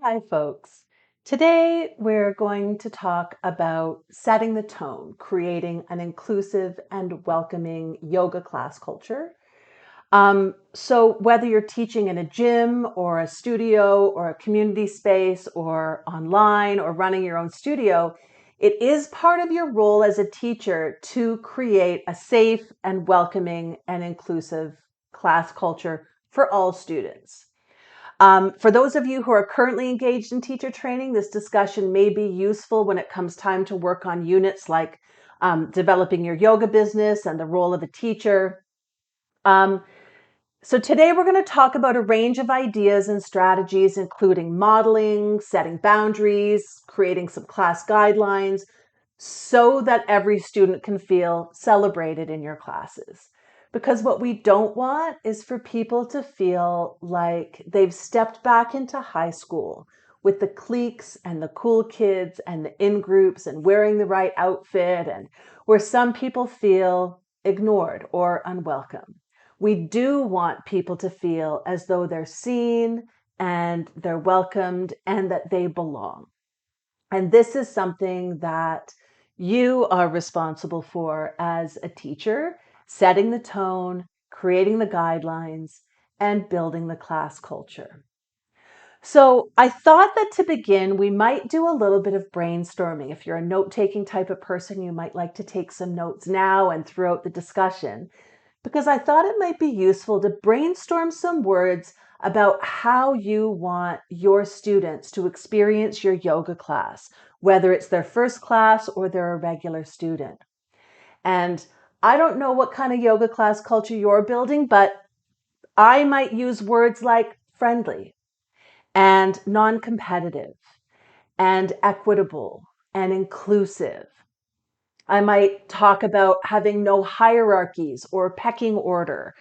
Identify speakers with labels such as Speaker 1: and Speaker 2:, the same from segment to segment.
Speaker 1: Hi, folks. Today, we're going to talk about setting the tone, creating an inclusive and welcoming yoga class culture. So, whether you're teaching in a gym or a studio or a community space or online or running your own studio, it is part of your role as a teacher to create a safe and welcoming and inclusive class culture for all students. For those of you who are currently engaged in teacher training, this discussion may be useful when it comes time to work on units like developing your yoga business and the role of a teacher. Um, so today we're going to talk about a range of ideas and strategies, including modeling, setting boundaries, creating some class guidelines, so that every student can feel celebrated in your classes. Because what we don't want is for people to feel like they've stepped back into high school with the cliques and the cool kids and the in groups and wearing the right outfit, and where some people feel ignored or unwelcome. We do want people to feel as though they're seen and they're welcomed and that they belong. And this is something that you are responsible for as a teacher, setting the tone, creating the guidelines, and building the class culture. So I thought that to begin, we might do a little bit of brainstorming. If you're a note-taking type of person, you might like to take some notes now and throughout the discussion, because I thought it might be useful to brainstorm some words about how you want your students to experience your yoga class, whether it's their first class or they're a regular student. And I don't know what kind of yoga class culture you're building, but I might use words like friendly and non-competitive and equitable and inclusive. I might talk about having no hierarchies or pecking order.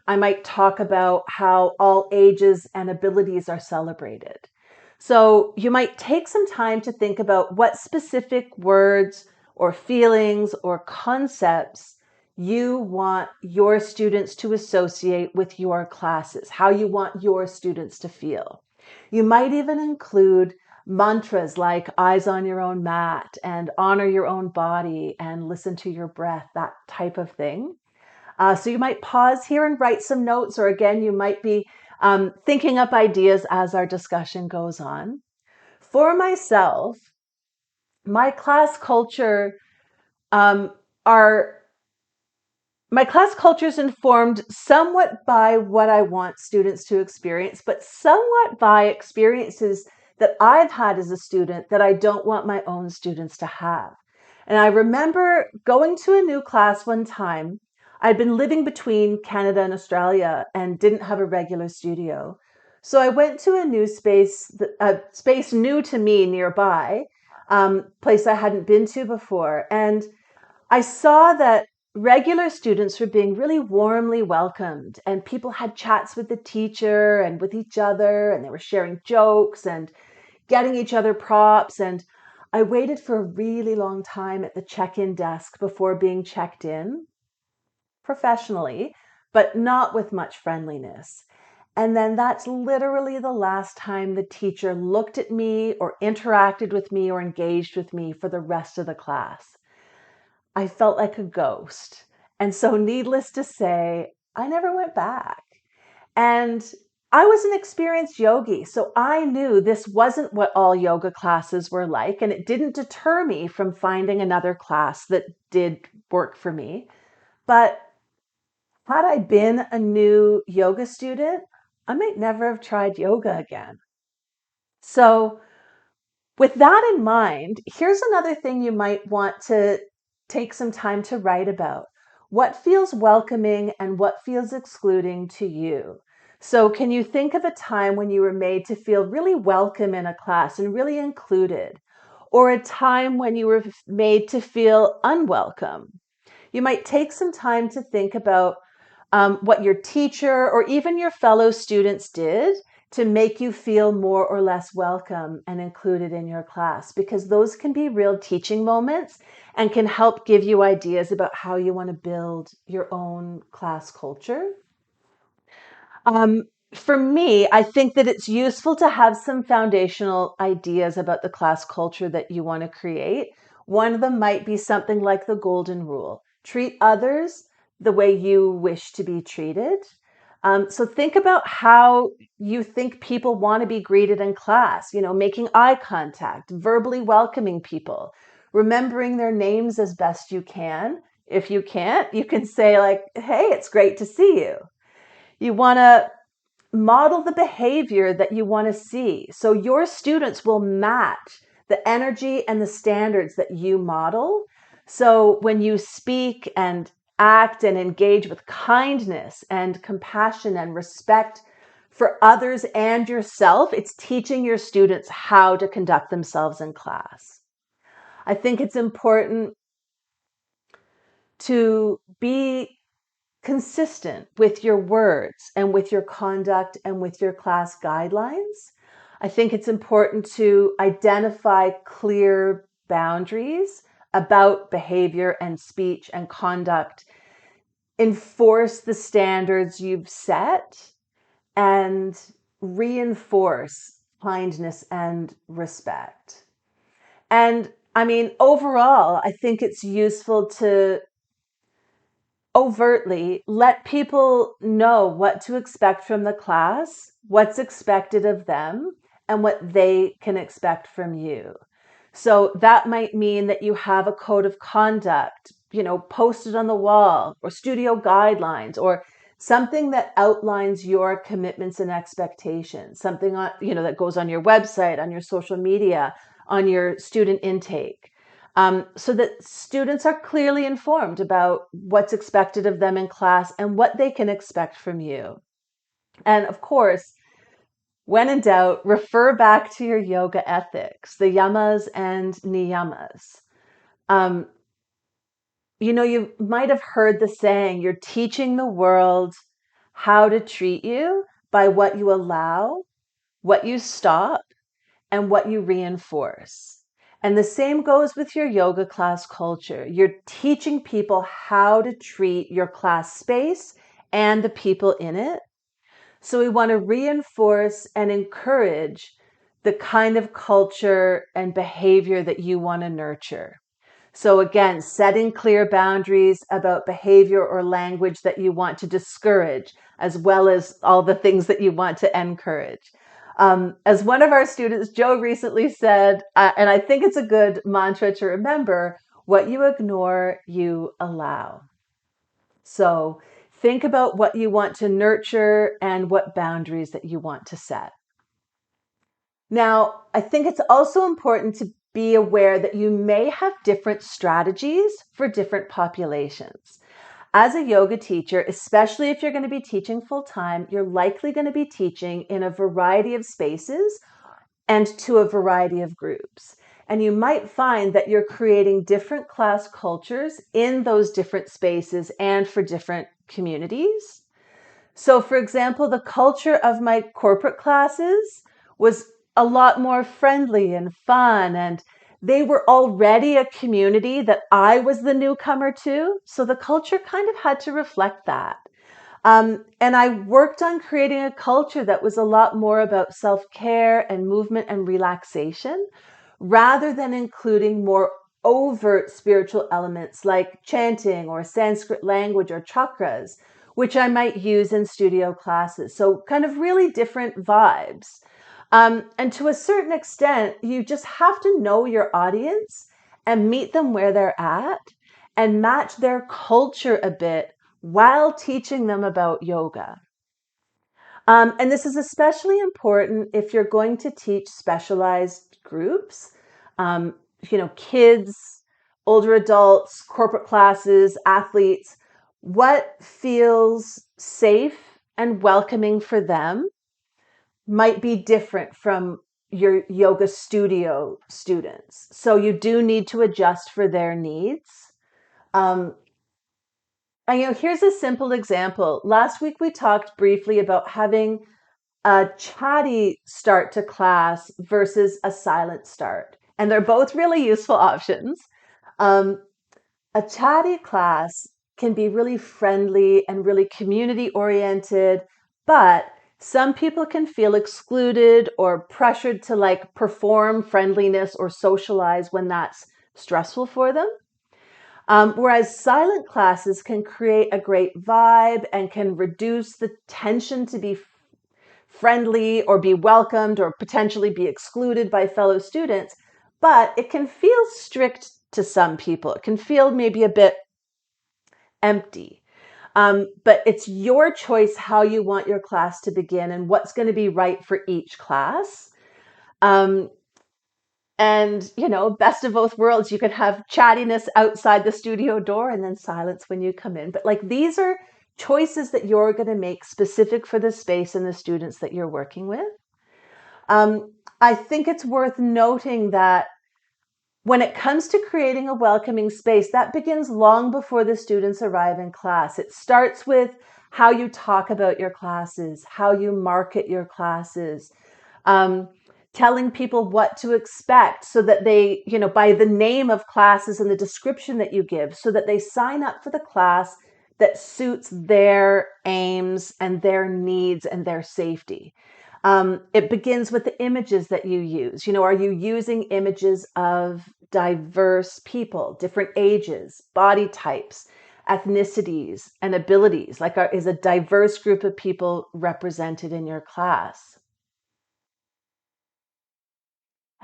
Speaker 1: I might talk about how all ages and abilities are celebrated. So you might take some time to think about what specific words or feelings or concepts you want your students to associate with your classes, how you want your students to feel. You might even include mantras like eyes on your own mat and honor your own body and listen to your breath, that type of thing. So you might pause here and write some notes, or again, you might be thinking up ideas as our discussion goes on. For myself, my class culture um, are my class culture is informed somewhat by what I want students to experience, but somewhat by experiences that I've had as a student that I don't want my own students to have. And I remember going to a new class one time. I'd been living between Canada and Australia and didn't have a regular studio. So I went to a new space, a space new to me nearby, place I hadn't been to before. And I saw that regular students were being really warmly welcomed, and people had chats with the teacher and with each other, and they were sharing jokes and getting each other props. And I waited for a really long time at the check-in desk before being checked in professionally, but not with much friendliness. And then that's literally the last time the teacher looked at me or interacted with me or engaged with me for the rest of the class. I felt like a ghost. And so, needless to say, I never went back. And I was an experienced yogi, so I knew this wasn't what all yoga classes were like, and it didn't deter me from finding another class that did work for me. But had I been a new yoga student, I might never have tried yoga again. So, with that in mind, here's another thing you might want to take some time to write about. What feels welcoming and what feels excluding to you? So, can you think of a time when you were made to feel really welcome in a class and really included? Or a time when you were made to feel unwelcome? You might take some time to think about what your teacher or even your fellow students did to make you feel more or less welcome and included in your class, because those can be real teaching moments and can help give you ideas about how you want to build your own class culture. Um, for me, I think that it's useful to have some foundational ideas about the class culture that you want to create. One of them might be something like the golden rule: treat others the way you wish to be treated. So think about how you think people want to be greeted in class, making eye contact, verbally welcoming people, remembering their names as best you can. If you can't, you can say, like, hey, it's great to see you. You want to model the behavior that you want to see. So your students will match the energy and the standards that you model. So when you speak and act and engage with kindness and compassion and respect for others and yourself, it's teaching your students how to conduct themselves in class. I think it's important to be consistent with your words and with your conduct and with your class guidelines. I think it's important to identify clear boundaries about behavior and speech and conduct, enforce the standards you've set, and reinforce kindness and respect. And I mean, overall, I think it's useful to overtly let people know what to expect from the class, what's expected of them, and what they can expect from you. So that might mean that you have a code of conduct, posted on the wall, or studio guidelines, or something that outlines your commitments and expectations, something that goes on your website, on your social media, on your student intake. So that students are clearly informed about what's expected of them in class and what they can expect from you. And of course, when in doubt, refer back to your yoga ethics, the Yamas and Niyamas. Um, you might have heard the saying, you're teaching the world how to treat you by what you allow, what you stop, and what you reinforce. And the same goes with your yoga class culture. You're teaching people how to treat your class space and the people in it. So we want to reinforce and encourage the kind of culture and behavior that you want to nurture. So again, setting clear boundaries about behavior or language that you want to discourage, as well as all the things that you want to encourage. As one of our students, Joe, recently said, and I think it's a good mantra to remember, what you ignore, you allow. So think about what you want to nurture and what boundaries that you want to set. Now, I think it's also important to be aware that you may have different strategies for different populations. As a yoga teacher, especially if you're going to be teaching full time, you're likely going to be teaching in a variety of spaces and to a variety of groups. And you might find that you're creating different class cultures in those different spaces and for different communities. So, for example, the culture of my corporate classes was a lot more friendly and fun, and they were already a community that I was the newcomer to. So the culture kind of had to reflect that. And I worked on creating a culture that was a lot more about self-care and movement and relaxation, rather than including more overt spiritual elements like chanting or Sanskrit language or chakras, which I might use in studio classes. So kind of really different vibes. And to a certain extent, you just have to know your audience and meet them where they're at and match their culture a bit while teaching them about yoga. And this is especially important if you're going to teach specialized groups, um, kids, older adults, corporate classes, athletes. What feels safe and welcoming for them might be different from your yoga studio students. So you do need to adjust for their needs. Um, and here's a simple example. Last week we talked briefly about having a chatty start to class versus a silent start. And they're both really useful options. Um, a chatty class can be really friendly and really community oriented, but Some people can feel excluded or pressured to like perform friendliness or socialize when that's stressful for them. Whereas silent classes can create a great vibe and can reduce the tension to be friendly or be welcomed or potentially be excluded by fellow students. But it can feel strict to some people. It can feel maybe a bit empty. But it's your choice how you want your class to begin and what's going to be right for each class. Um, and, best of both worlds, you can have chattiness outside the studio door and then silence when you come in. But like these are choices that you're going to make specific for the space and the students that you're working with. I think it's worth noting that when it comes to creating a welcoming space, that begins long before the students arrive in class. It starts with how you talk about your classes, how you market your classes, um, telling people what to expect so that they, by the name of classes and the description that you give, so that they sign up for the class that suits their aims and their needs and their safety. It begins with the images that you use. Are you using images of diverse people, different ages, body types, ethnicities, and abilities? Like, is a diverse group of people represented in your class?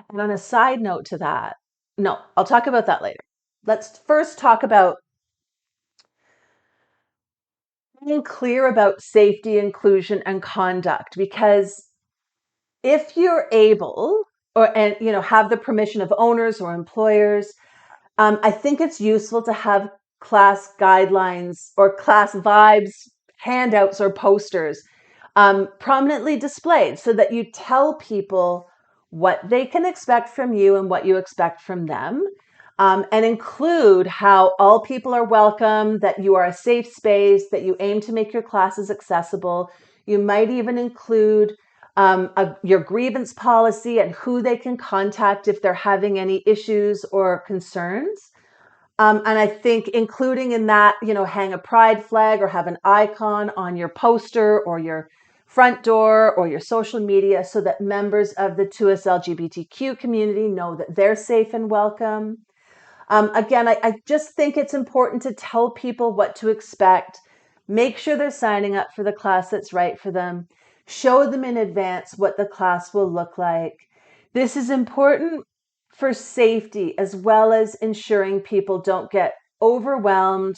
Speaker 1: And on a side note to that, no, I'll talk about that later. Let's first talk about being clear about safety, inclusion, and conduct, because if you're able and have the permission of owners or employers, I think it's useful to have class guidelines or class vibes, handouts, or posters prominently displayed so that you tell people what they can expect from you and what you expect from them, and include how all people are welcome, that you are a safe space, that you aim to make your classes accessible. You might even include your grievance policy and who they can contact if they're having any issues or concerns. And I think including in that, hang a pride flag or have an icon on your poster or your front door or your social media so that members of the 2S LGBTQ community know that they're safe and welcome. Again, I just think it's important to tell people what to expect. Make sure they're signing up for the class that's right for them. Show them in advance what the class will look like. This is important for safety as well as ensuring people don't get overwhelmed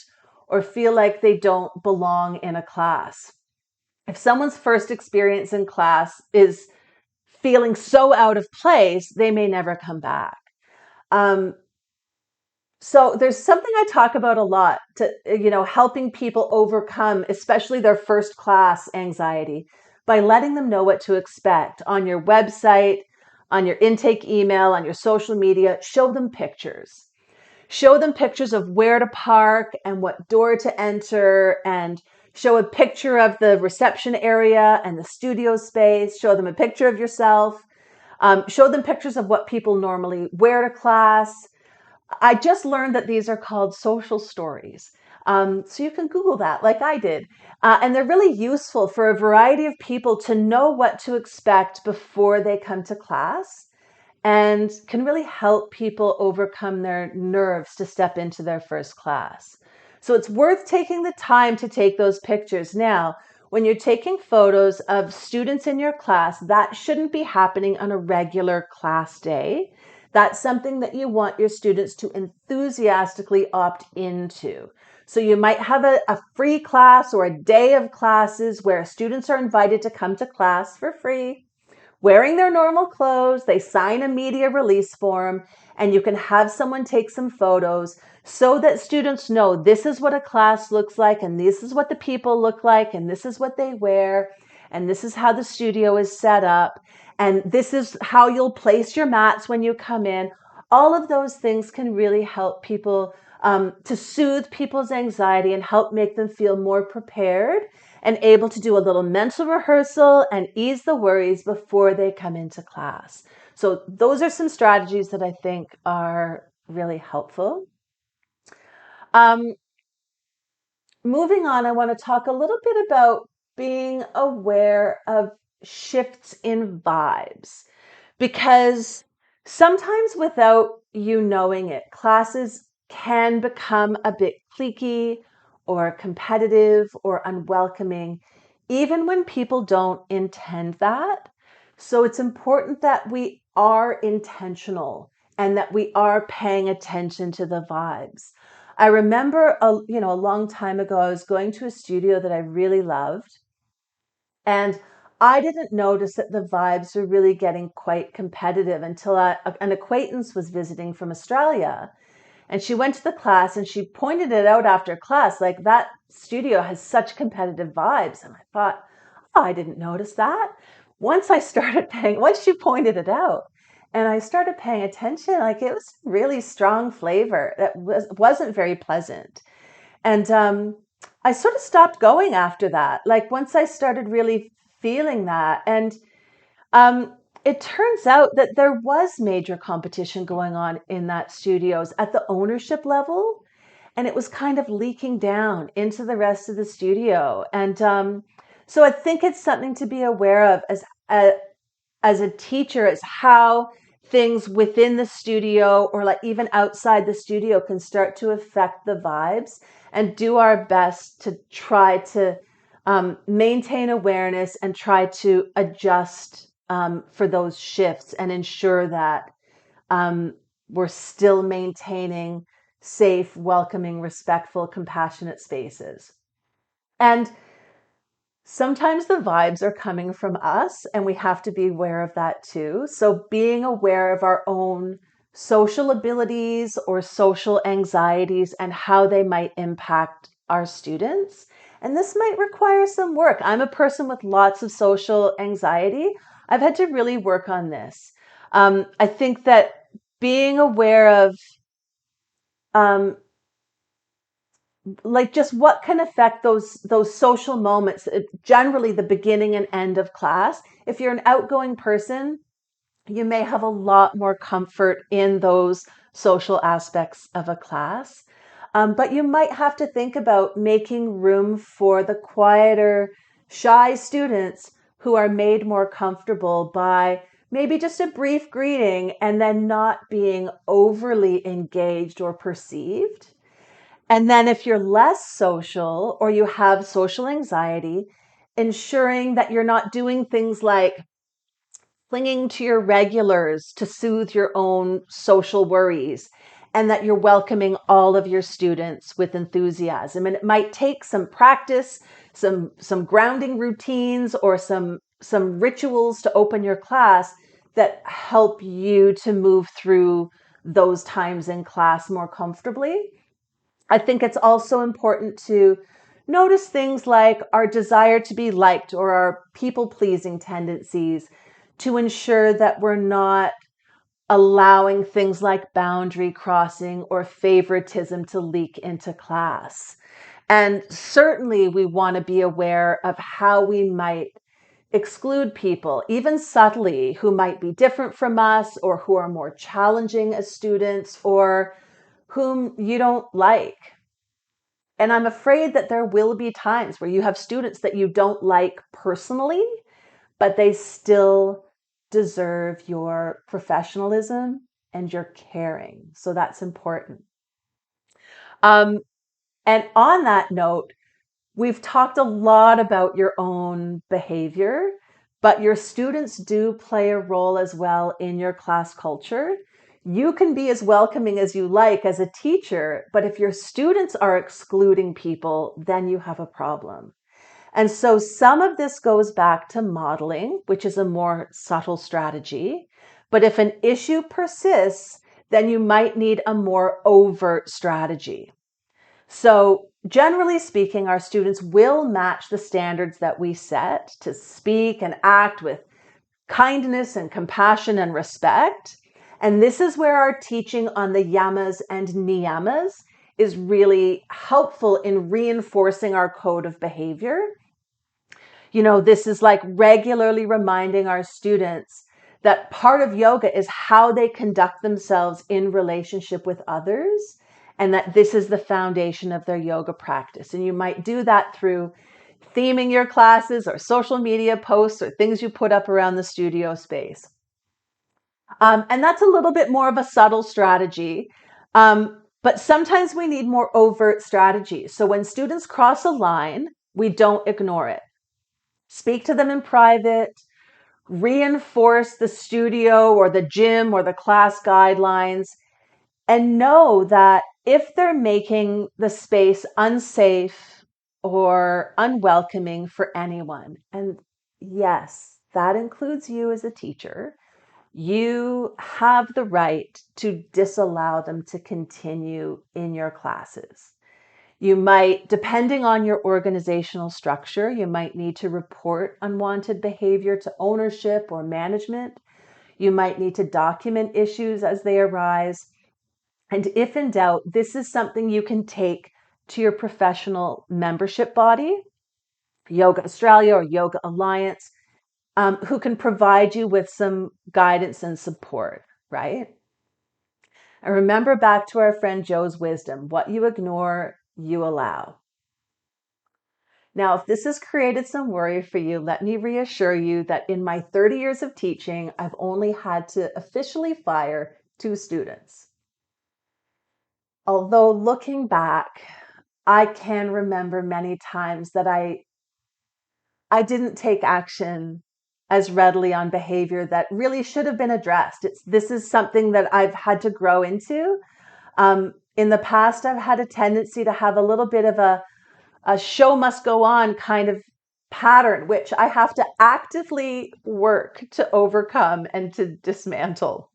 Speaker 1: or feel like they don't belong in a class. If someone's first experience in class is feeling so out of place, they may never come back. Um, so there's something I talk about a lot to, helping people overcome, especially their first class anxiety, by letting them know what to expect on your website, on your intake email, on your social media. Show them pictures. Show them pictures of where to park and what door to enter, and show a picture of the reception area and the studio space. Show them a picture of yourself. Show them pictures of what people normally wear to class. I just learned that these are called social stories. So you can Google that like I did. And they're really useful for a variety of people to know what to expect before they come to class and can really help people overcome their nerves to step into their first class. So it's worth taking the time to take those pictures. Now, when you're taking photos of students in your class, that shouldn't be happening on a regular class day. That's something that you want your students to enthusiastically opt into. So you might have a free class or a day of classes where students are invited to come to class for free, wearing their normal clothes. They sign a media release form, and you can have someone take some photos so that students know this is what a class looks like, and this is what the people look like, and this is what they wear, and this is how the studio is set up, and this is how you'll place your mats when you come in. All of those things can really help people to soothe people's anxiety and help make them feel more prepared and able to do a little mental rehearsal and ease the worries before they come into class. So those are some strategies that I think are really helpful. Um, Moving on, I want to talk a little bit about being aware of shifts in vibes, because sometimes without you knowing it, classes can become a bit cliquey or competitive or unwelcoming, even when people don't intend that. So it's important that we are intentional and that we are paying attention to the vibes. I remember a long time ago, I was going to a studio that I really loved, and I didn't notice that the vibes were really getting quite competitive until an acquaintance was visiting from Australia. And she went to the class and she pointed it out after class, like, that studio has such competitive vibes. And I thought, oh, I didn't notice that. Once she pointed it out and I started paying attention, like, it was really strong flavor that wasn't very pleasant. And I sort of stopped going after that. Like, once I started really feeling that. And um, it turns out that there was major competition going on in that studios at the ownership level. And it was kind of leaking down into the rest of the studio. And so I think it's something to be aware of as a teacher, is how things within the studio or like even outside the studio can start to affect the vibes, and do our best to try to maintain awareness and try to adjust for those shifts and ensure that um, we're still maintaining safe, welcoming, respectful, compassionate spaces. And sometimes the vibes are coming from us, and we have to be aware of that too. So, being aware of our own social abilities or social anxieties and how they might impact our students. And this might require some work. I'm a person with lots of social anxiety. I've had to really work on this. I think that being aware of um, like just what can affect those social moments, generally the beginning and end of class. If you're an outgoing person, you may have a lot more comfort in those social aspects of a class. But you might have to think about making room for the quieter, shy students who are made more comfortable by maybe just a brief greeting and then not being overly engaged or perceived. And then if you're less social or you have social anxiety, ensuring that you're not doing things like clinging to your regulars to soothe your own social worries, and that you're welcoming all of your students with enthusiasm. And it might take some practice, some grounding routines, or some rituals to open your class that help you to move through those times in class more comfortably. I think it's also important to notice things like our desire to be liked or our people pleasing tendencies, to ensure that we're not allowing things like boundary crossing or favoritism to leak into class. And certainly we want to be aware of how we might exclude people, even subtly, who might be different from us or who are more challenging as students or whom you don't like. And I'm afraid that there will be times where you have students that you don't like personally, but they still deserve your professionalism and your caring. So that's important. Um, and on that note, we've talked a lot about your own behavior, but your students do play a role as well in your class culture. You can be as welcoming as you like as a teacher, but if your students are excluding people, then you have a problem. And so some of this goes back to modeling, which is a more subtle strategy. But if an issue persists, then you might need a more overt strategy. So generally speaking, our students will match the standards that we set to speak and act with kindness and compassion and respect. And this is where our teaching on the Yamas and Niyamas is really helpful in reinforcing our code of behavior. This is like regularly reminding our students that part of yoga is how they conduct themselves in relationship with others, and that this is the foundation of their yoga practice. And you might do that through theming your classes or social media posts or things you put up around the studio space. And that's a little bit more of a subtle strategy. But sometimes we need more overt strategies. So when students cross a line, we don't ignore it. Speak to them in private, reinforce the studio or the gym or the class guidelines, and know that if they're making the space unsafe or unwelcoming for anyone, and yes, that includes you as a teacher, you have the right to disallow them to continue in your classes. You might, depending on your organizational structure, you might need to report unwanted behavior to ownership or management. You might need to document issues as they arise. And if in doubt, this is something you can take to your professional membership body, Yoga Australia or Yoga Alliance, who can provide you with some guidance and support, right? And remember back to our friend Joe's wisdom, what you ignore, you allow. Now, if this has created some worry for you, let me reassure you that in my 30 years of teaching, I've only had to officially fire 2 students. Although looking back, I can remember many times that I didn't take action as readily on behavior that really should have been addressed. This is something that I've had to grow into. In the past, I've had a tendency to have a little bit of a show must go on kind of pattern, which I have to actively work to overcome and to dismantle.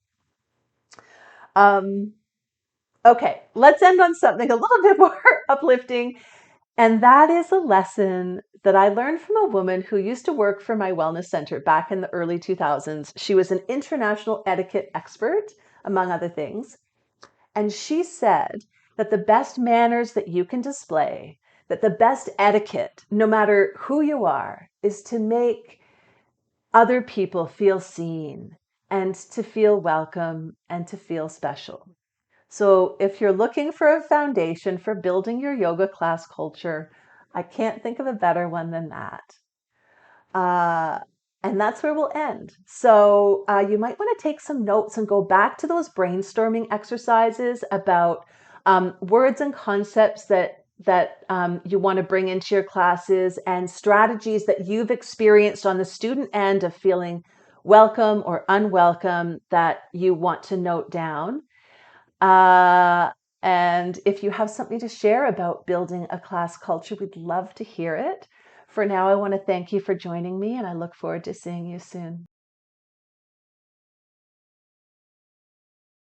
Speaker 1: Okay, let's end on something a little bit more uplifting. And that is a lesson that I learned from a woman who used to work for my wellness center back in the early 2000s. She was an international etiquette expert, among other things. And she said that the best manners that you can display, that the best etiquette, no matter who you are, is to make other people feel seen and to feel welcome and to feel special. So if you're looking for a foundation for building your yoga class culture, I can't think of a better one than that. And that's where we'll end. So you might want to take some notes and go back to those brainstorming exercises about words and concepts that you want to bring into your classes and strategies that you've experienced on the student end of feeling welcome or unwelcome that you want to note down. And if you have something to share about building a class culture, we'd love to hear it. For now, I want to thank you for joining me, and I look forward to seeing you soon.